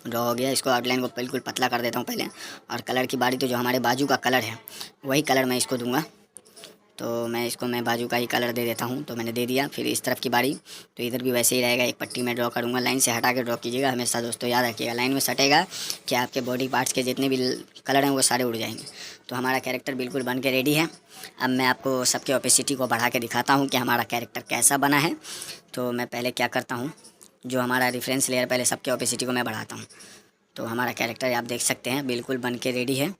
ड्रॉ हो गया। इसको आउटलाइन को बिल्कुल पतला कर देता हूँ पहले। और कलर की बारी, तो जो हमारे बाजू का कलर है वही कलर मैं इसको दूंगा। तो मैं बाजू का ही कलर दे देता हूँ। तो मैंने दे दिया। फिर इस तरफ की बारी, तो इधर भी वैसे ही रहेगा। एक पट्टी में ड्रॉ करूँगा। लाइन से हटा के ड्रॉ कीजिएगा हमेशा दोस्तों, याद रखिएगा। लाइन में सटेगा कि आपके बॉडी पार्ट्स के जितने भी कलर हैं वो सारे उड़ जाएंगे। तो हमारा कैरेक्टर बिल्कुल बन के रेडी है। अब मैं आपको सबके ओपेसिटी को बढ़ा के दिखाता हूँ कि हमारा कैरेक्टर कैसा बना है। तो मैं पहले क्या करता हूँ, जो हमारा रेफरेंस लेयर, पहले सबके ओपेसिटी को मैं बढ़ाता हूँ। तो हमारा कैरेक्टर आप देख सकते हैं बिल्कुल बन के रेडी है।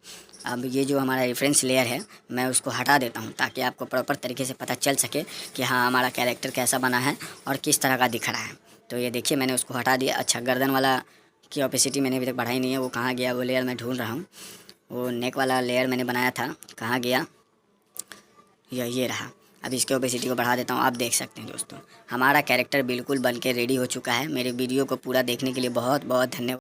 अब ये जो हमारा रेफरेंस लेयर है मैं उसको हटा देता हूँ, ताकि आपको प्रॉपर तरीके से पता चल सके कि हाँ हमारा कैरेक्टर कैसा बना है और किस तरह का दिख रहा है। तो ये देखिए मैंने उसको हटा दिया। अच्छा, गर्दन वाला की ओपेसिटी मैंने अभी तक बढ़ाई नहीं है, वो कहाँ गया, वो लेयर मैं ढूंढ रहा हूँ। वो नेक वाला लेयर मैंने बनाया था, कहाँ गया, ये रहा। अब इसके ओपेसिटी को बढ़ा देता हूँ। आप देख सकते हैं दोस्तों हमारा कैरेक्टर बिल्कुल बन के रेडी हो चुका है। मेरे वीडियो को पूरा देखने के लिए बहुत बहुत धन्यवाद।